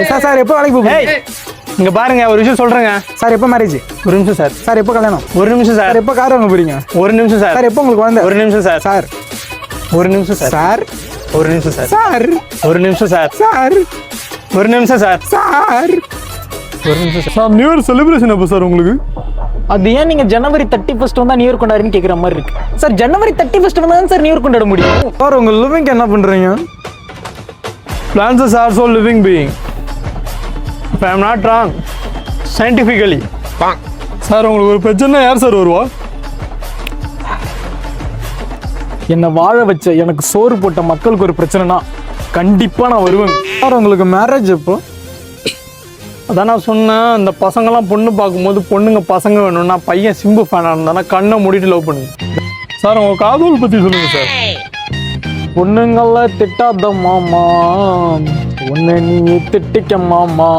Sir sir எப்போ வேலைக்கு போகிறீங்க? இங்க பாருங்க ஒரு விஷயம் சொல்றேங்க சார் எப்போ மேரேஜ்? ஒரு நிமிஷம் சார். சார் எப்போ கல்யாணம்? ஒரு நிமிஷம் சார். சார் எப்போ கார் வாங்க போறீங்க? ஒரு நிமிஷம் சார். சார் எப்போ உங்களுக்கு குழந்தை? ஒரு நிமிஷம் சார். சார் ஒரு நிமிஷம் சார். சார் ஒரு நிமிஷம் சார். சார் ஒரு நிமிஷம் சார். சார் ஒரு நிமிஷம் சார். சார் ஒரு நிமிஷம் sir. Sir new year celebration எப்போ சார் உங்களுக்கு? அது ஏன் நீங்க ஜனவரி 31 வந்தா நியூ இயர் கொண்டாடுன்னு கேக்குற மாதிரி இருக்கு சார். ஜனவரி 31 வந்தா தான் சார் நியூ இயர் கொண்டாட முடியும். சார் உங்க லிவிங் என்ன பண்றீங்க? Plants are also living being. If I am not wrong, scientifically. Sir உங்களுக்கு ஒரு பிரச்சனை யார் சார் வருவா? என்னை வாழ வச்ச எனக்கு சோறு போட்ட மக்களுக்கு ஒரு பிரச்சனைனா கண்டிப்பா நான் வருவேன். சார் உங்களுக்கு மேரேஜ் எப்போ? அதான் நான் சொன்னேன், இந்த பசங்கெல்லாம் பொண்ணு பார்க்கும்போது பொண்ணுங்க பசங்க வேணும்னா பையன் சிம்பு ஃபேனாக இருந்தானா கண்ணை மூடிட்டு லவ் பண்ணுங்க. சார் உங்க காதல் பத்தி சொல்லுங்க சார். பொண்ணுங்கள திட்டாத மாமா, உன்னை நீ திட்டிக்க மாமா.